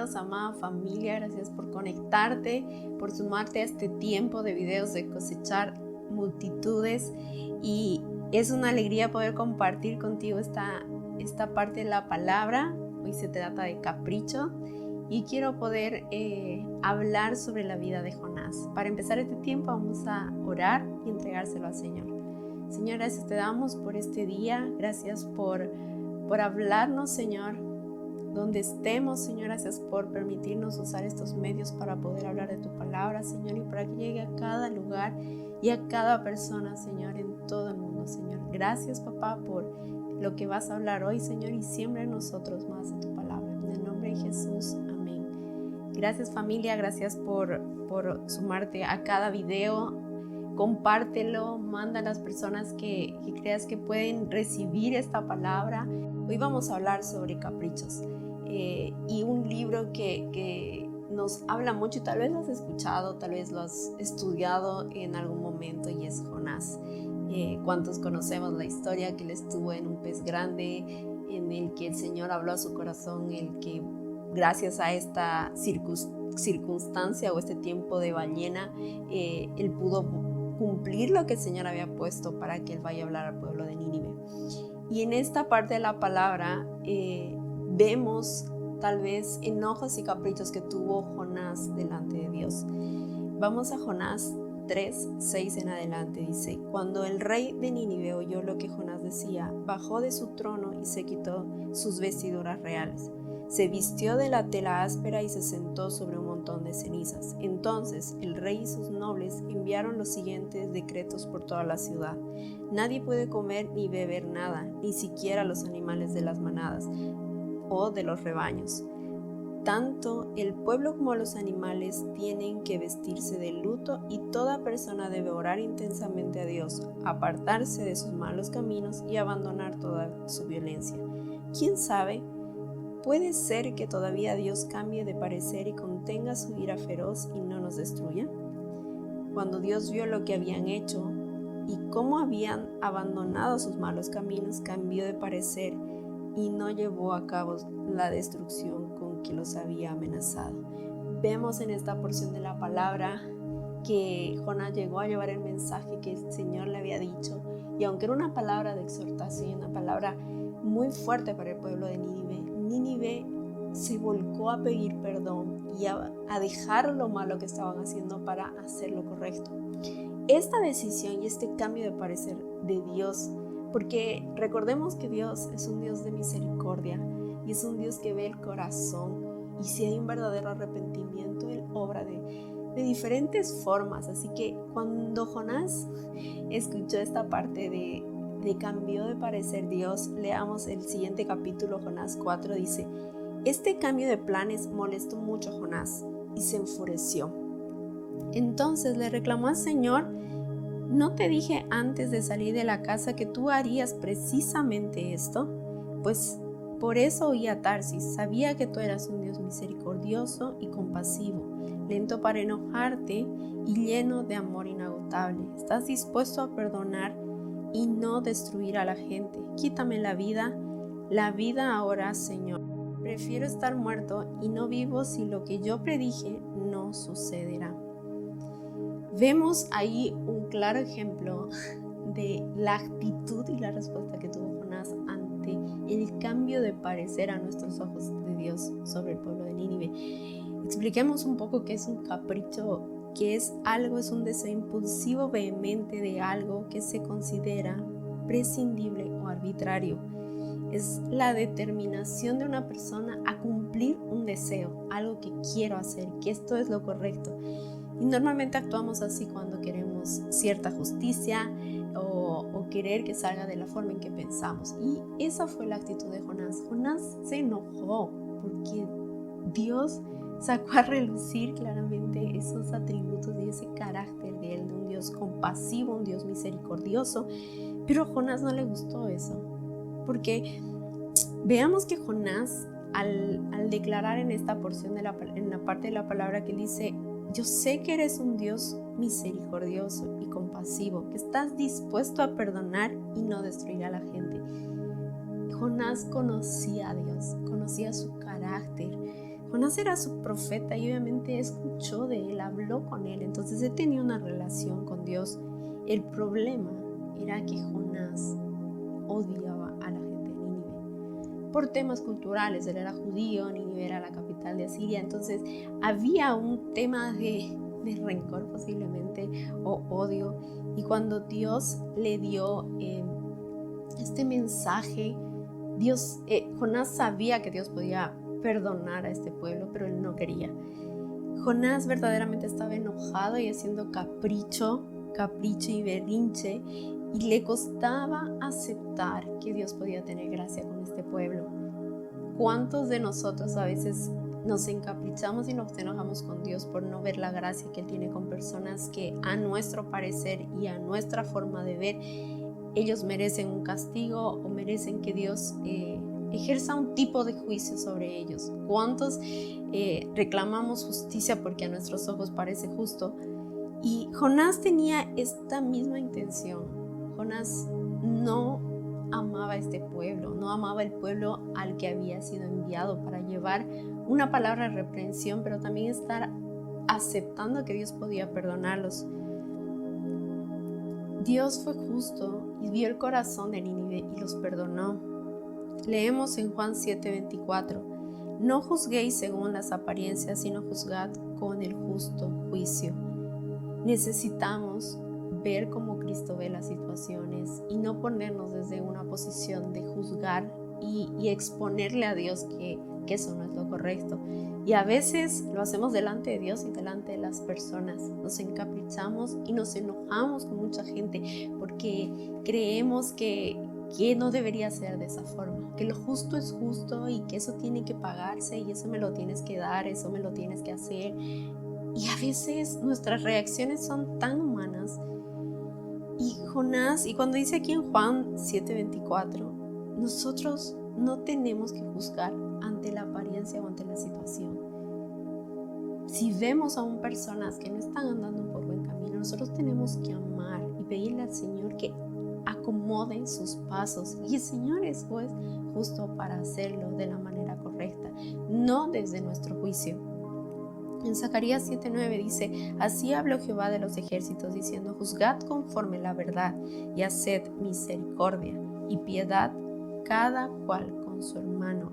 bienvenidos, amada familia. Gracias por conectarte, por sumarte a este tiempo de videos de cosechar multitudes. Y es una alegría poder compartir contigo esta parte de la palabra. Hoy se trata de capricho y quiero poder hablar sobre la vida de Jonás. Para empezar este tiempo vamos a orar y entregárselo al Señor. Señor, gracias te damos por este día. Gracias por hablarnos, Señor, donde estemos, Señor. Gracias por permitirnos usar estos medios para poder hablar de tu palabra, Señor, y para que llegue a cada lugar y a cada persona, Señor, en todo el mundo, Señor. Gracias, papá, por lo que vas a hablar hoy, Señor, y siembra en nosotros más de tu palabra. En el nombre de Jesús, amén. Gracias, familia, gracias por sumarte a cada video. Compártelo, manda a las personas que creas que pueden recibir esta palabra. Hoy vamos a hablar sobre caprichos y un libro que nos habla mucho, y tal vez lo has escuchado, tal vez lo has estudiado en algún momento, y es Jonás. ¿Cuántos conocemos la historia que él estuvo en un pez grande, en el que el Señor habló a su corazón, el que gracias a esta circunstancia o este tiempo de ballena, él pudo cumplir lo que el Señor había puesto para que él vaya a hablar al pueblo de Nínive? Y en esta parte de la palabra vemos tal vez enojos y caprichos que tuvo Jonás delante de Dios. Vamos a Jonás 3:6 en adelante. Dice: cuando el rey de Nínive oyó lo que Jonás decía, bajó de su trono y se quitó sus vestiduras reales. Se vistió de la tela áspera y se sentó sobre un montón de cenizas. Entonces el rey y sus nobles enviaron los siguientes decretos por toda la ciudad: nadie puede comer ni beber nada, ni siquiera los animales de las manadas o de los rebaños. Tanto el pueblo como los animales tienen que vestirse de luto, y toda persona debe orar intensamente a Dios, apartarse de sus malos caminos y abandonar toda su violencia. ¿Quién sabe? ¿Puede ser que todavía Dios cambie de parecer y contenga su ira feroz y no nos destruya? Cuando Dios vio lo que habían hecho y cómo habían abandonado sus malos caminos, cambió de parecer y no llevó a cabo la destrucción con que los había amenazado. Vemos en esta porción de la palabra que Jonás llegó a llevar el mensaje que el Señor le había dicho, y aunque era una palabra de exhortación, una palabra muy fuerte para el pueblo de Nínive se volcó a pedir perdón y a dejar lo malo que estaban haciendo para hacer lo correcto. Esta decisión y este cambio de parecer de Dios, porque recordemos que Dios es un Dios de misericordia y es un Dios que ve el corazón, y si hay un verdadero arrepentimiento, Él obra de diferentes formas. Así que cuando Jonás escuchó esta parte de cambio de parecer Dios, leamos el siguiente capítulo, Jonás 4, dice: este cambio de planes molestó mucho a Jonás y se enfureció. Entonces le reclamó al Señor: ¿no te dije antes de salir de la casa que tú harías precisamente esto? Pues por eso oí a Tarsis, sabía que tú eras un Dios misericordioso y compasivo, lento para enojarte y lleno de amor inagotable. Estás dispuesto a perdonar y no destruir a la gente. Quítame la vida ahora, Señor. Prefiero estar muerto y no vivo si lo que yo predije no sucederá. Vemos ahí un claro ejemplo de la actitud y la respuesta que tuvo Jonás ante el cambio de parecer a nuestros ojos de Dios sobre el pueblo de Nínive. Expliquemos un poco qué es un capricho, que es un deseo impulsivo vehemente de algo que se considera prescindible o arbitrario. Es la determinación de una persona a cumplir un deseo, algo que quiero hacer, que esto es lo correcto. Y normalmente actuamos así cuando queremos cierta justicia o querer que salga de la forma en que pensamos. Y esa fue la actitud de Jonás. Jonás se enojó porque Dios sacó a relucir claramente esos atributos y ese carácter de él, de un Dios compasivo, un Dios misericordioso. Pero a Jonás no le gustó eso, porque veamos que Jonás, al declarar en esta porción en la parte de la palabra que dice: yo sé que eres un Dios misericordioso y compasivo, que estás dispuesto a perdonar y no destruir a la gente. Jonás conocía a Dios, conocía su carácter, Jonás era su profeta y obviamente escuchó de él, habló con él, entonces él tenía una relación con Dios. El problema era que Jonás odiaba a la gente de Nínive por temas culturales. Él era judío, Nínive era la capital de Asiria, entonces había un tema de rencor posiblemente o odio. Y cuando Dios le dio este mensaje, Jonás sabía que Dios podía perdonar a este pueblo, pero él no quería. Jonás verdaderamente estaba enojado y haciendo capricho y berrinche, y le costaba aceptar que Dios podía tener gracia con este pueblo. ¿Cuántos de nosotros a veces nos encaprichamos y nos enojamos con Dios por no ver la gracia que Él tiene con personas que a nuestro parecer y a nuestra forma de ver, ellos merecen un castigo o merecen que Dios ejerza un tipo de juicio sobre ellos? ¿Cuántos reclamamos justicia porque a nuestros ojos parece justo? Y Jonás tenía esta misma intención. Jonás no amaba a este pueblo, no amaba el pueblo al que había sido enviado para llevar una palabra de reprensión, pero también estar aceptando que Dios podía perdonarlos. Dios fue justo y vio el corazón de Nínive y los perdonó. Leemos en Juan 7:24: no juzguéis según las apariencias, sino juzgad con el justo juicio. Necesitamos ver cómo Cristo ve las situaciones y no ponernos desde una posición de juzgar y exponerle a Dios que eso no es lo correcto. Y a veces lo hacemos delante de Dios y delante de las personas. Nos encaprichamos y nos enojamos con mucha gente porque creemos que no debería ser de esa forma, que lo justo es justo y que eso tiene que pagarse y eso me lo tienes que dar, eso me lo tienes que hacer. Y a veces nuestras reacciones son tan humanas. Y Jonás, y cuando dice aquí en Juan 7:24, nosotros no tenemos que juzgar ante la apariencia o ante la situación. Si vemos aún personas que no están andando por buen camino, nosotros tenemos que amar y pedirle al Señor que acomode sus pasos. Y el Señor es juez justo para hacerlo de la manera correcta, no desde nuestro juicio. En Zacarías 7:9 dice: así habló Jehová de los ejércitos, diciendo: juzgad conforme la verdad y haced misericordia y piedad cada cual con su hermano.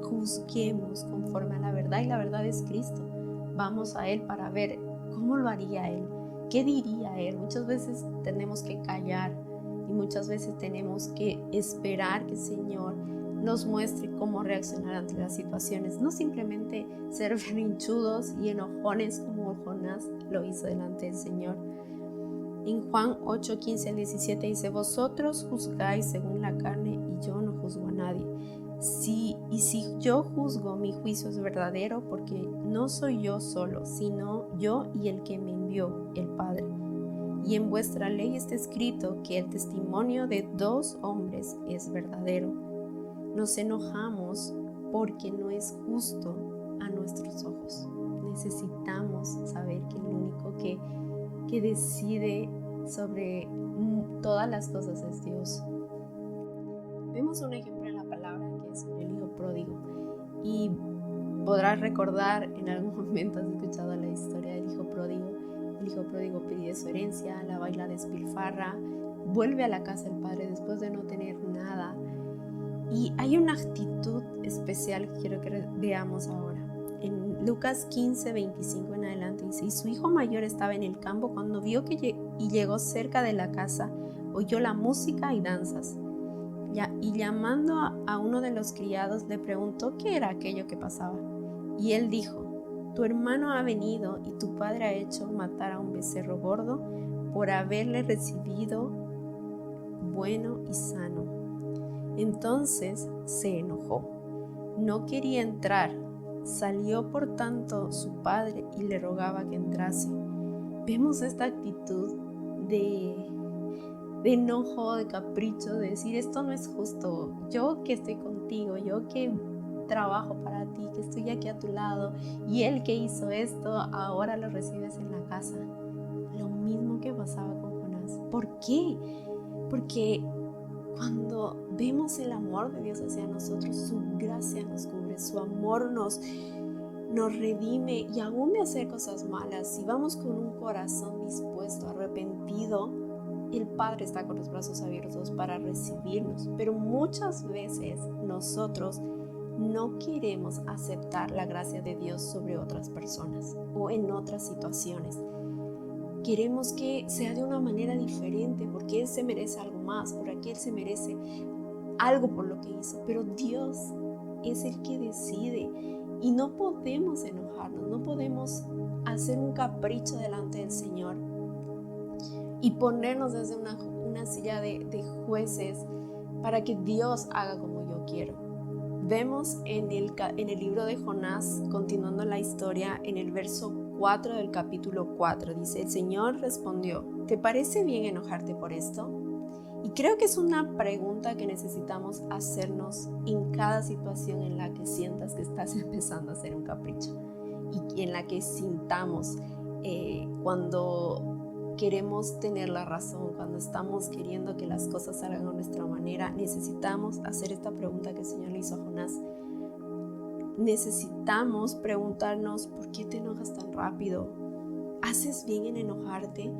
Juzguemos conforme a la verdad, y la verdad es Cristo. Vamos a Él para ver cómo lo haría Él, qué diría Él. Muchas veces tenemos que callar y muchas veces tenemos que esperar que el Señor nos muestre cómo reaccionar ante las situaciones, no simplemente ser berrinchudos y enojones como Jonás lo hizo delante del Señor. En Juan 8:15-17 dice: vosotros juzgáis según la carne y yo no juzgo a nadie. Si yo juzgo, mi juicio es verdadero, porque no soy yo solo, sino yo y el que me envió, el Padre. Y en vuestra ley está escrito que el testimonio de 2 hombres es verdadero. Nos enojamos porque no es justo a nuestros ojos. Necesitamos saber que el único que decide sobre todas las cosas es Dios. Vemos un ejemplo en la palabra que es el hijo pródigo, y podrás recordar, en algún momento has escuchado la historia del hijo pródigo. El hijo pródigo pide su herencia, la va y la despilfarra, vuelve a la casa del padre después de no tener nada. Y hay una actitud especial que quiero que veamos ahora. En Lucas 15:25 en adelante dice: y su hijo mayor estaba en el campo cuando vio y llegó cerca de la casa, oyó la música y danzas. Y llamando a uno de los criados le preguntó qué era aquello que pasaba. Y él dijo: tu hermano ha venido y tu padre ha hecho matar a un becerro gordo por haberle recibido bueno y sano. Entonces se enojó, no quería entrar. Salió por tanto su padre y le rogaba que entrase. Vemos esta actitud de enojo, de capricho, de decir: esto no es justo, yo que estoy contigo, yo que trabajo para ti, que estoy aquí a tu lado, y él que hizo esto, ahora lo recibes en la casa. Lo mismo que pasaba con Jonás. ¿Por qué? Porque cuando vemos el amor de Dios hacia nosotros, su gracia nos cubre, su amor nos nos redime y aún de hacer cosas malas, si vamos con un corazón dispuesto, arrepentido, el Padre está con los brazos abiertos para recibirnos. Pero muchas veces nosotros no queremos aceptar la gracia de Dios sobre otras personas o en otras situaciones. Queremos que sea de una manera diferente porque Él se merece algo más, porque Él se merece algo por lo que hizo. Pero Dios es el que decide y no podemos enojarnos, no podemos hacer un capricho delante del Señor y ponernos desde una silla de jueces para que Dios haga como yo quiero. Vemos en el libro de Jonás, continuando la historia, en el verso 4 del capítulo 4, dice: el Señor respondió, ¿te parece bien enojarte por esto? Y creo que es una pregunta que necesitamos hacernos en cada situación en la que sientas que estás empezando a hacer un capricho y en la que sintamos cuando queremos tener la razón, cuando estamos queriendo que las cosas salgan a nuestra manera. Necesitamos hacer esta pregunta que el Señor le hizo a Jonás. Necesitamos preguntarnos: ¿por qué te enojas tan rápido? ¿Haces bien en enojarte?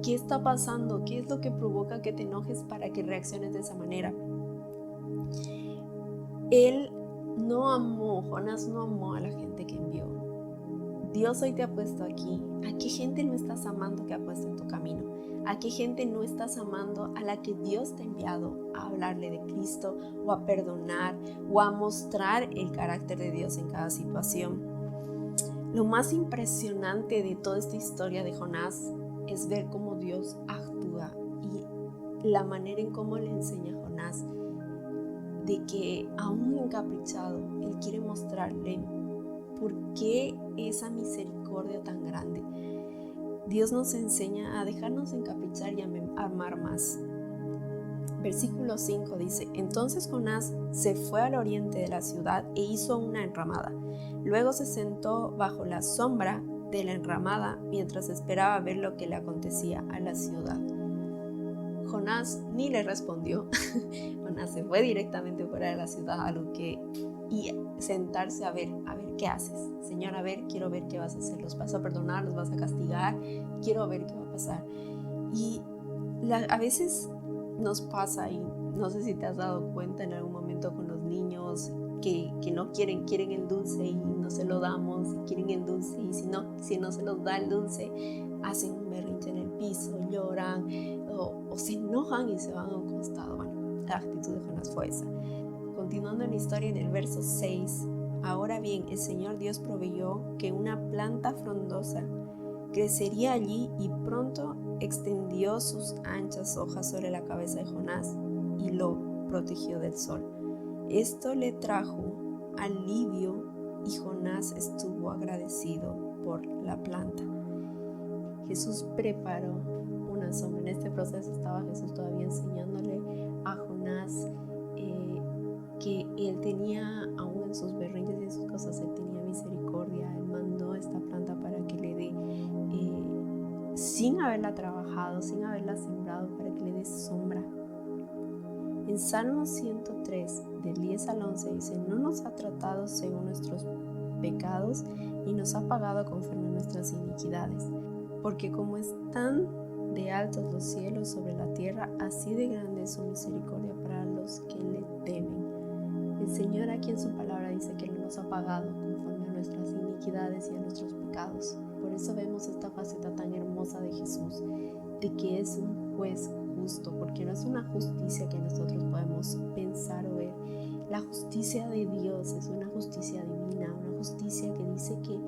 ¿Qué está pasando? ¿Qué es lo que provoca que te enojes para que reacciones de esa manera? Jonás no amó a la gente que envió. Dios hoy te ha puesto aquí. ¿A qué gente no estás amando que ha puesto en tu camino? ¿A qué gente no estás amando a la que Dios te ha enviado a hablarle de Cristo o a perdonar o a mostrar el carácter de Dios en cada situación? Lo más impresionante de toda esta historia de Jonás es ver cómo Dios actúa y la manera en cómo le enseña a Jonás de que aún encaprichado, Él quiere mostrarle por qué esa misericordia tan grande. Dios nos enseña a dejarnos encaprichar y a amar más. Versículo 5 dice: entonces Jonás se fue al oriente de la ciudad e hizo una enramada. Luego se sentó bajo la sombra de la enramada mientras esperaba ver lo que le acontecía a la ciudad. Jonás ni le respondió. Jonás se fue directamente fuera de la ciudad y sentarse a ver qué haces. Señor, quiero ver qué vas a hacer. ¿Los vas a perdonar? ¿Los vas a castigar? Quiero ver qué va a pasar. Y a veces nos pasa, y no sé si te has dado cuenta en algún momento con los niños que no quieren el dulce y no se lo damos, quieren el dulce y si no se los da el dulce, hacen un berrinche en el piso, lloran o se enojan y se van a un costado. Bueno, la actitud de Jonás fue esa. Continuando en la historia, en el verso 6, ahora bien, el Señor Dios proveyó que una planta frondosa crecería allí y pronto extendió sus anchas hojas sobre la cabeza de Jonás y lo protegió del sol. Esto le trajo alivio y Jonás estuvo agradecido por la planta. Jesús preparó una sombra. En este proceso estaba Jesús todavía enseñándole a Jonás que él tenía, aún en sus berrinches y en sus cosas, él tenía misericordia. Él mandó esta planta para que le dé, sin haberla trabajado, sin haberla sembrado, para que le dé sombra. En Salmo 103, del 10 al 11, dice: no nos ha tratado según nuestros pecados, ni nos ha pagado conforme a nuestras iniquidades. Porque como están de altos los cielos sobre la tierra, así de grande es su misericordia para los que le temen. El Señor aquí en su palabra dice que no nos ha pagado conforme a nuestras iniquidades y a nuestros pecados. Por eso vemos esta faceta tan hermosa de Jesús, de que es un juez justo, porque no es una justicia que nosotros podemos pensar o ver. La justicia de Dios es una justicia divina, una justicia que dice que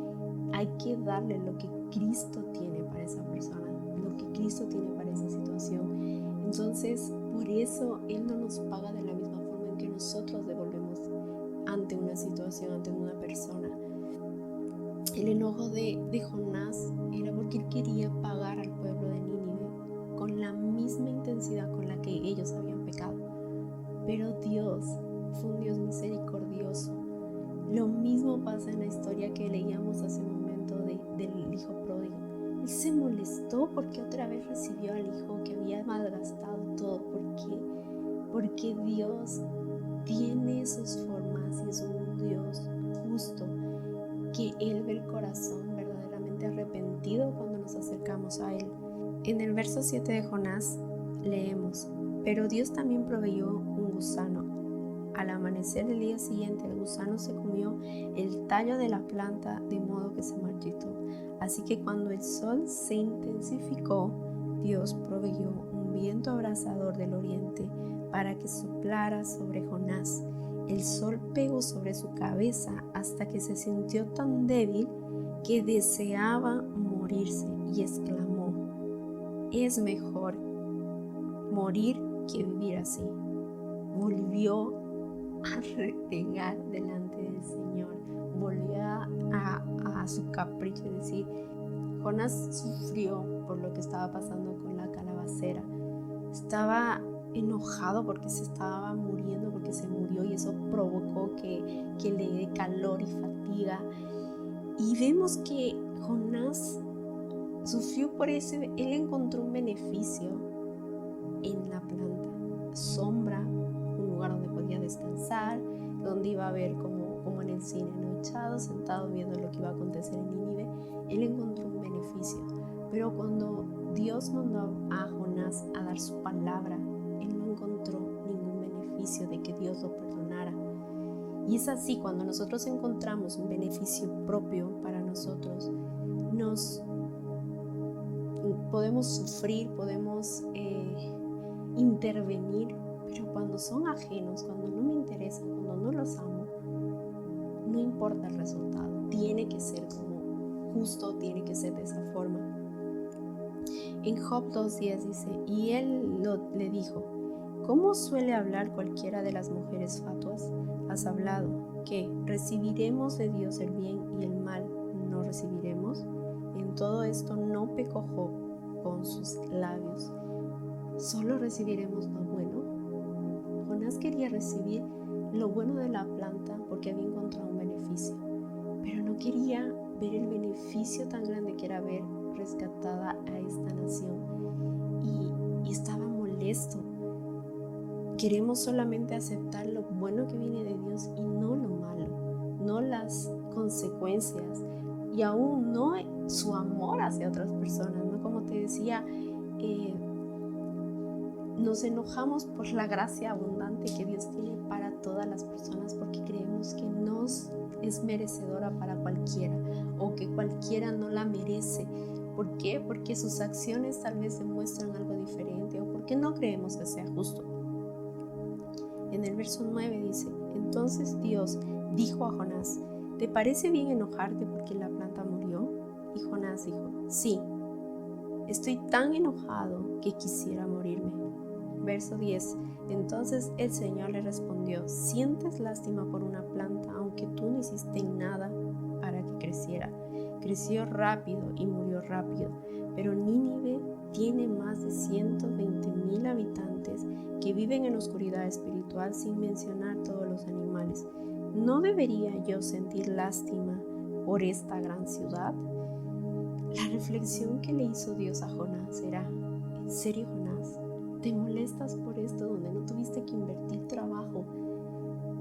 hay que darle lo que Cristo tiene para esa persona, lo que Cristo tiene para esa situación. Entonces, por eso Él no nos paga de la misma forma en que nosotros devolvemos ante una situación, ante una persona. El enojo de Jonás era porque él quería pagar al pueblo de Nínive con la misma intensidad con la que ellos habían pecado. Pero Dios fue un Dios misericordioso. Lo mismo pasa en la historia que leíamos hace un momento del hijo pródigo. Él se molestó porque otra vez recibió al hijo que había malgastado todo. ¿Por qué? Porque Dios tiene sus formas y es un Dios justo. que Él ve el corazón verdaderamente arrepentido cuando nos acercamos a Él. En el verso 7 de Jonás leemos: pero Dios también proveyó un gusano. Al amanecer del día siguiente, el gusano se comió el tallo de la planta, de modo que se marchitó. Así que cuando el sol se intensificó, Dios proveyó un viento abrasador del oriente para que soplara sobre Jonás. El sol pegó sobre su cabeza hasta que se sintió tan débil que deseaba morirse y exclamó: es mejor morir que vivir así. Volvió a renegar delante del Señor, volvió a su capricho, es decir, Jonás sufrió por lo que estaba pasando con la calabacera. Estaba enojado porque se estaba muriendo, porque se murió, y eso provocó que le dé calor y fatiga. Y vemos que Jonás sufrió por eso. Él encontró un beneficio en la planta, sombra, un lugar donde podía descansar, donde iba a ver como en el cine, ¿no? Echado, sentado, viendo lo que iba a acontecer en Nínive. Él encontró un beneficio. Pero cuando Dios mandó a Jonás a dar su palabra, él no encontró ningún beneficio de que Dios lo perdonara. Y es así, cuando nosotros encontramos un beneficio propio para nosotros, podemos sufrir, podemos intervenir, pero cuando son ajenos, cuando no me interesan, cuando no los amo, no importa el resultado, tiene que ser como justo, tiene que ser de esa forma. En Job 2:10 dice: y él le dijo: ¿cómo suele hablar cualquiera de las mujeres fatuas? Has hablado que recibiremos de Dios el bien y el mal no recibiremos. En todo esto no pecó Job con sus labios. ¿Solo recibiremos lo bueno? Jonás quería recibir lo bueno de la planta porque había encontrado un beneficio, pero no quería ver el beneficio tan grande que era ver rescatada a esta nación, y estaba molesto. Queremos solamente aceptar lo bueno que viene de Dios y no lo malo, no las consecuencias, y aún no su amor hacia otras personas, ¿no? Como te decía, nos enojamos por la gracia abundante que Dios tiene para todas las personas, porque creemos que no es merecedora para cualquiera, o que cualquiera no la merece. ¿Por qué? Porque sus acciones tal vez demuestran algo diferente, o porque no creemos que sea justo. En el verso 9 dice: entonces Dios dijo a Jonás: ¿te parece bien enojarte porque la planta murió? Y Jonás dijo: sí, estoy tan enojado que quisiera morirme. Verso 10. Entonces el Señor le respondió: sientes lástima por una planta, aunque tú no hiciste nada para que creciera. Creció rápido y murió rápido, pero Nínive tiene más de 120,000 habitantes que viven en oscuridad espiritual, sin mencionar todos los animales. ¿No debería yo sentir lástima por esta gran ciudad? La reflexión que le hizo Dios a Jonás era: ¿en serio, Jonás? ¿Te molestas por esto donde no tuviste que invertir trabajo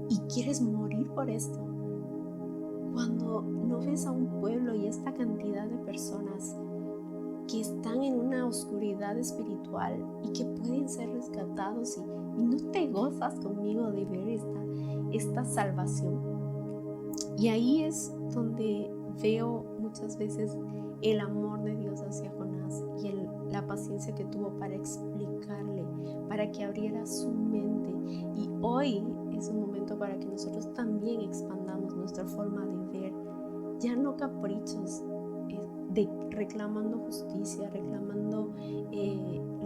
y quieres morir por esto? Cuando no ves a un pueblo y esta cantidad de personas que están en una oscuridad espiritual y que pueden ser rescatados, y no te gozas conmigo de ver esta salvación. Y ahí es donde veo muchas veces el amor de Dios hacia Jonás y la paciencia que tuvo para explicarle, para que abriera su mente. Y hoy es un momento para que nosotros también expandamos nuestra forma de ver, ya no caprichos, reclamando justicia, reclamando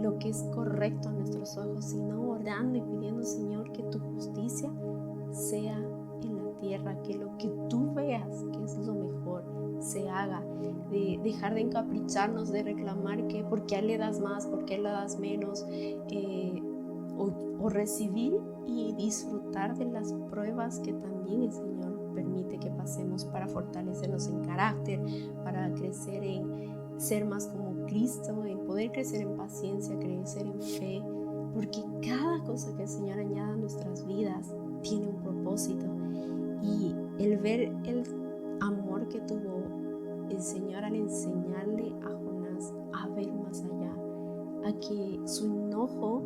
lo que es correcto a nuestros ojos, sino orando y pidiendo: Señor, que tu justicia sea en la tierra, que lo que tú veas que es lo mejor se haga, de dejar de encapricharnos, de reclamar que por qué le das más, por qué le das menos, o recibir y disfrutar de las pruebas que también el Señor permite que pasemos para fortalecernos en carácter, para crecer en ser más como Cristo, en poder crecer en paciencia, crecer en fe, porque cada cosa que el Señor añada a nuestras vidas tiene un propósito. Y el ver amor que tuvo el Señor al enseñarle a Jonás a ver más allá, a que su enojo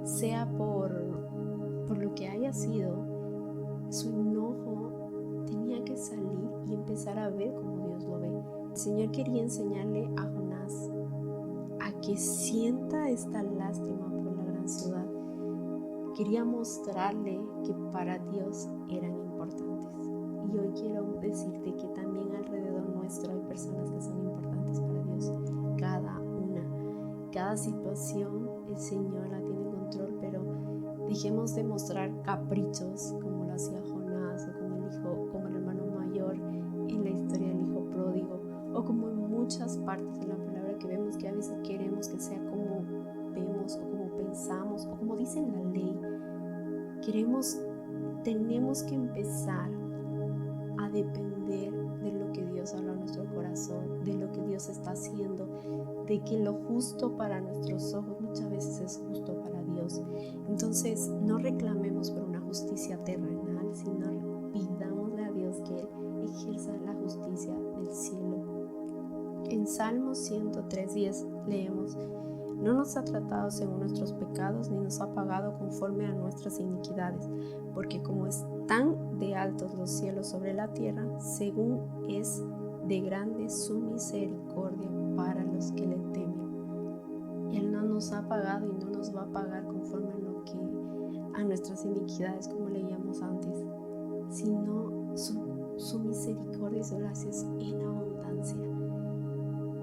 sea por lo que haya sido. Su enojo tenía que salir y empezar a ver como Dios lo ve. El Señor quería enseñarle a Jonás a que sienta esta lástima por la gran ciudad. Quería mostrarle que para Dios eran importantes. Y hoy quiero decirte que también alrededor nuestro hay personas que son importantes para Dios. Cada una, cada situación el Señor la tiene en control, pero dejemos de mostrar caprichos como lo hacía Jonás, o como el hermano mayor en la historia del hijo pródigo, o como en muchas partes de la palabra que vemos que a veces queremos que sea como vemos o como pensamos o como dice la ley. Tenemos que empezar a depender de lo que Dios habla a nuestro corazón, de lo que Dios está haciendo, de que lo justo para nuestros ojos muchas veces es justo para Dios. Entonces no reclamemos por una justicia terrenal, sino pidámosle a Dios que Él ejerza la justicia del cielo. En Salmos 103:10 leemos: no nos ha tratado según nuestros pecados, ni nos ha pagado conforme a nuestras iniquidades, porque como están de altos los cielos sobre la tierra, según es de grande su misericordia para los que le temen. Él no nos ha pagado y no nos va a pagar conforme a nuestras iniquidades, como leíamos antes, sino su misericordia y su gracia es en abundancia.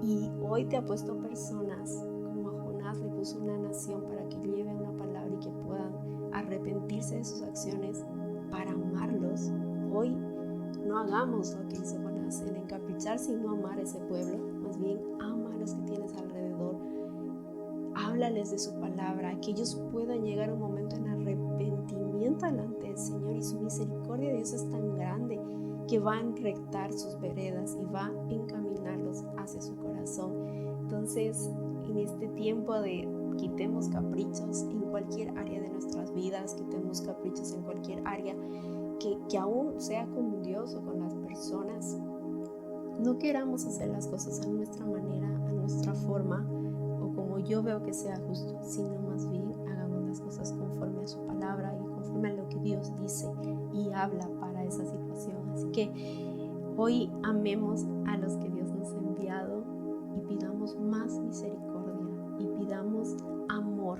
Y hoy te ha puesto personas, como a Jonás le puso una nación para que lleve una palabra y que puedan arrepentirse de sus acciones para amarlos. Hoy no hagamos lo que hizo Jonás, en encapricharse y no amar a ese pueblo, más bien ama a los que tienes alrededor. Háblales de su palabra, que ellos puedan llegar a un momento en arrepentimiento delante del Señor, y su misericordia de Dios es tan grande que va a enrectar sus veredas y va a encaminarlos hacia su corazón. Entonces, en este tiempo de quitemos caprichos en cualquier área de nuestras vidas, quitemos caprichos en cualquier área que aún sea con Dios o con las personas, no queramos hacer las cosas a nuestra manera, a nuestra forma, o como yo veo que sea justo, sino más bien hagamos las cosas conforme a su palabra y conforme a lo que Dios dice y habla para esa situación. Así que hoy amemos a los que Dios nos ha enviado y pidamos más misericordia y pidamos amor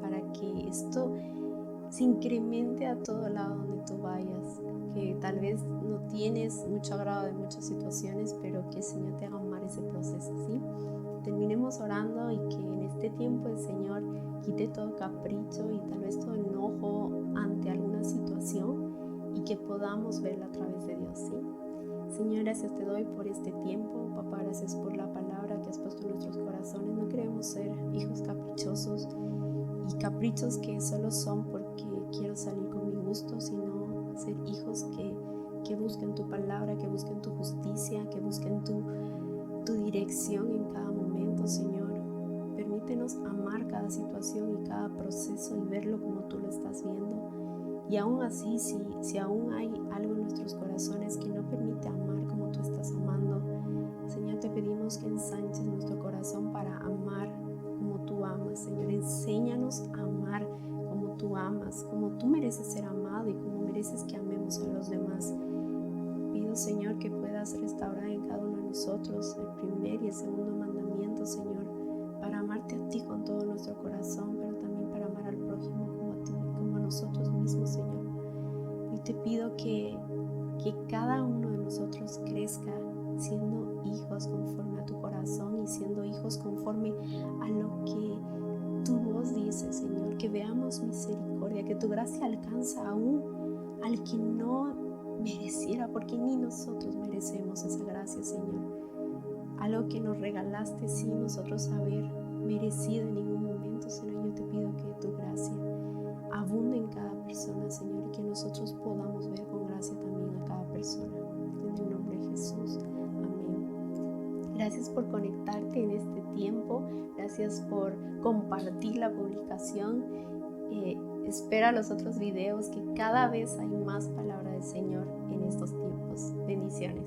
para que esto se incremente a todo lado donde tú vayas, que tal vez no tienes mucho agrado de muchas situaciones, pero que el Señor te haga amar ese proceso, ¿sí? Terminemos orando y que en este tiempo el Señor quite todo capricho y tal vez todo enojo ante alguna situación y que podamos verla a través de Dios, ¿sí? Señor, gracias te doy por este tiempo. Papá, gracias por la palabra que has puesto en nuestros corazones. No queremos ser hijos caprichosos y caprichos que solo son porque quiero salir con mi gusto, sino ser hijos que busquen tu palabra, que busquen tu justicia, que busquen tu dirección en cada momento, Señor. Permítenos amar cada situación y cada proceso y verlo como tú lo estás viendo. Y aún así, si aún hay algo en nuestros corazones que no permite amar como tú estás amando, Señor, te pedimos que ensanches nuestro corazón para amar como tú amas, Señor. Enséñanos a amar como tú amas, como tú mereces ser amado y como mereces que amemos a los demás. Pido, Señor, que puedas restaurar en cada uno de nosotros el primer y el segundo mandamiento, Señor, para amarte a ti con todo nuestro corazón, pero también para amar al prójimo como a ti, como a nosotros mismos, Señor. Y te pido que cada uno de nosotros crezca siendo hijos conforme a tu corazón y siendo hijos conforme a lo que tu voz dice, Señor. Que veamos misericordia, que tu gracia alcanza aún al que no mereciera, porque ni nosotros merecemos esa gracia, Señor. Algo que nos regalaste sin nosotros haber merecido en ningún momento, Señor. Yo te pido que tu gracia abunde en cada persona, Señor, y que nosotros podamos ver con gracia también a cada persona. En el nombre de Jesús. Amén. Gracias por conectarte en este tiempo. Gracias por compartir la publicación. Espera los otros videos, que cada vez hay más palabra del Señor en estos tiempos. Bendiciones.